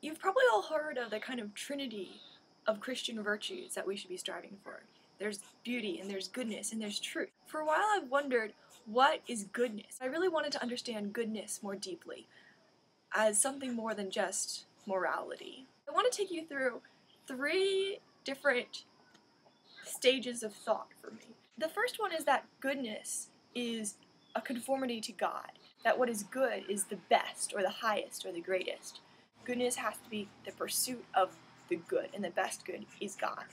You've probably all heard of the kind of trinity of Christian virtues that we should be striving for. There's beauty, and there's goodness, and there's truth. For a while I've wondered, what is goodness? I really wanted to understand goodness more deeply, as something more than just morality. I want to take you through 3 different stages of thought for me. The first one is that goodness is a conformity to God, that what is good is the best, or the highest, or the greatest. Goodness has to be the pursuit of the good, and the best good is God.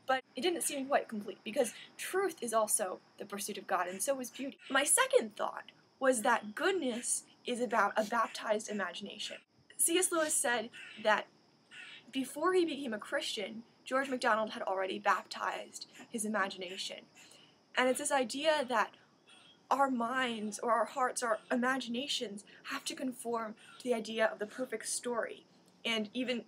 But it didn't seem quite complete, because truth is also the pursuit of God, and so is beauty. My second thought was that goodness is about a baptized imagination. C.S. Lewis said that before he became a Christian, George MacDonald had already baptized his imagination. And it's this idea that our minds, or our hearts, our imaginations have to conform to the idea of the perfect story, and even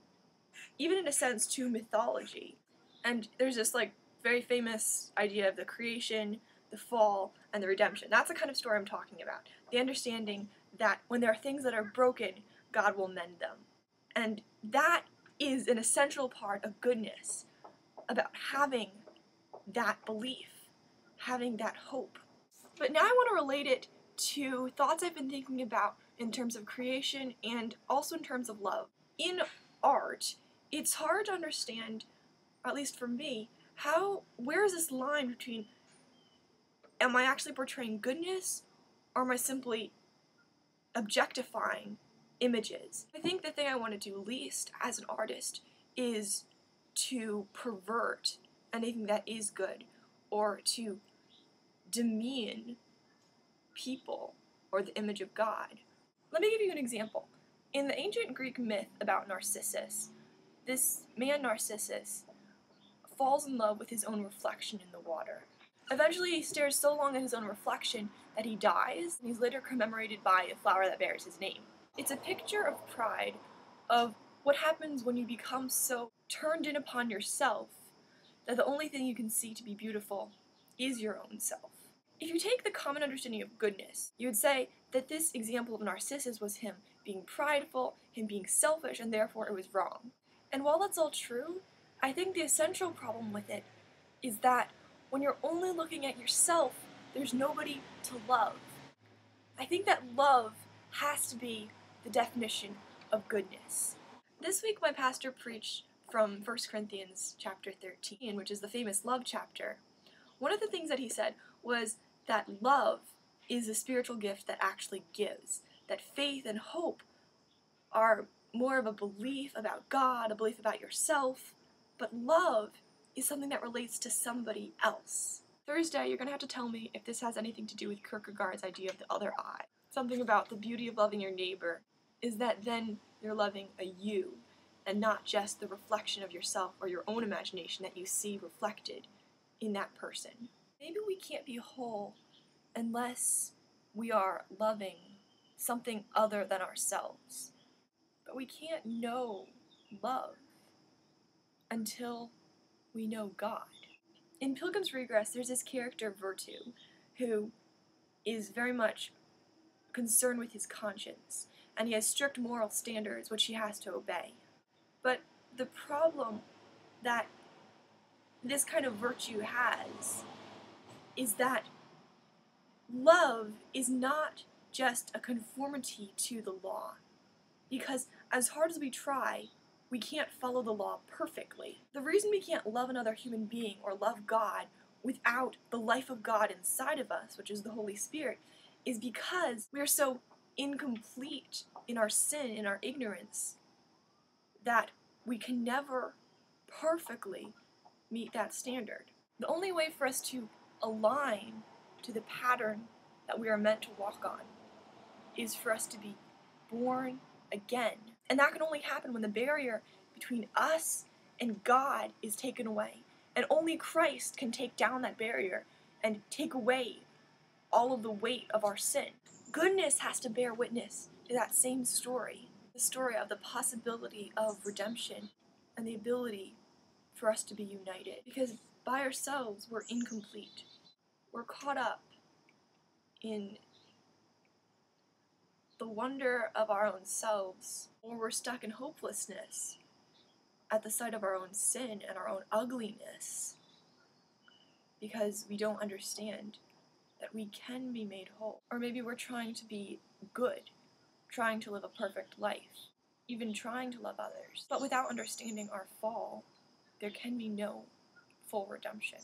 in a sense to mythology. And there's this very famous idea of the creation, the fall, and the redemption. That's the kind of story I'm talking about. The understanding that when there are things that are broken, God will mend them. And that is an essential part of goodness, about having that belief, having that hope. But now I want to relate it to thoughts I've been thinking about in terms of creation and also in terms of love. In art, it's hard to understand, at least for me, where is this line between, am I actually portraying goodness, or am I simply objectifying images? I think the thing I want to do least as an artist is to pervert anything that is good, or to demean people or the image of God. Let me give you an example. In the ancient Greek myth about Narcissus, this man Narcissus falls in love with his own reflection in the water. Eventually he stares so long at his own reflection that he dies, and he's later commemorated by a flower that bears his name. It's a picture of pride, of what happens when you become so turned in upon yourself that the only thing you can see to be beautiful is your own self. If you take the common understanding of goodness, you would say that this example of Narcissus was him being prideful, him being selfish, and therefore it was wrong. And while that's all true, I think the essential problem with it is that when you're only looking at yourself, there's nobody to love. I think that love has to be the definition of goodness. This week my pastor preached from 1 Corinthians chapter 13, which is the famous love chapter. One of the things that he said was that love is a spiritual gift that actually gives, that faith and hope are more of a belief about God, a belief about yourself, but love is something that relates to somebody else. Thursday, you're going to have to tell me if this has anything to do with Kierkegaard's idea of the other eye. Something about the beauty of loving your neighbor is that then you're loving a you, and not just the reflection of yourself or your own imagination that you see reflected in that person. Maybe we can't be whole unless we are loving something other than ourselves. But we can't know love until we know God. In Pilgrim's Regress, there's this character, Virtue, who is very much concerned with his conscience, and he has strict moral standards which he has to obey. But the problem that this kind of virtue has is that love is not just a conformity to the law, because as hard as we try, we can't follow the law perfectly. The reason we can't love another human being or love God without the life of God inside of us, which is the Holy Spirit, is because we are so incomplete in our sin, in our ignorance, that we can never perfectly meet that standard. The only way for us to align to the pattern that we are meant to walk on is for us to be born again. And that can only happen when the barrier between us and God is taken away. And only Christ can take down that barrier and take away all of the weight of our sin. Goodness has to bear witness to that same story, the story of the possibility of redemption and the ability for us to be united. Because by ourselves, we're incomplete. We're caught up in the wonder of our own selves, or we're stuck in hopelessness at the sight of our own sin and our own ugliness, because we don't understand that we can be made whole. Or maybe we're trying to be good, trying to live a perfect life, even trying to love others. But without understanding our fall, there can be no full redemption.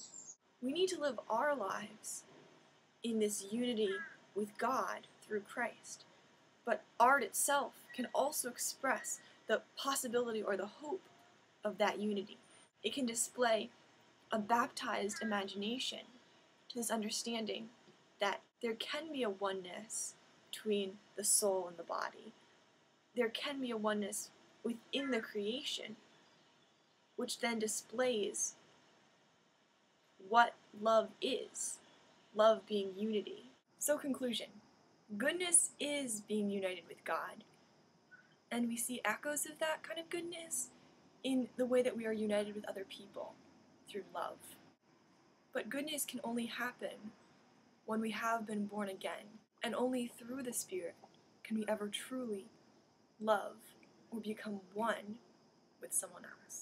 We need to live our lives in this unity with God through Christ. But art itself can also express the possibility or the hope of that unity. It can display a baptized imagination to this understanding that there can be a oneness between the soul and the body. There can be a oneness within the creation, which then displays what love is, love being unity. So conclusion, goodness is being united with God, and we see echoes of that kind of goodness in the way that we are united with other people through love. But goodness can only happen when we have been born again, and only through the Spirit can we ever truly love or become one with someone else.